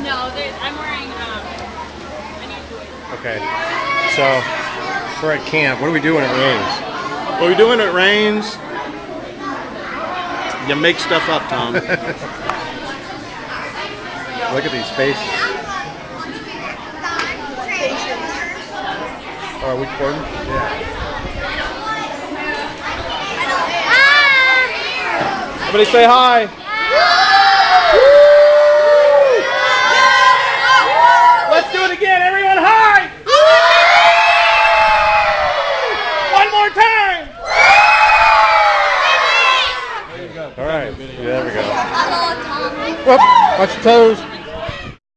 No, I'm wearing, I need to. Okay. So, we're at camp. What do we do when it rains? What we do when it rains? You make stuff up, Tom. Look at these faces. Oh, are we recording? Yeah. Everybody say hi. Let's do it again. Everyone, hi. One more time. All right. Yeah, there we go. Hello, Tom. Whoop, watch your toes.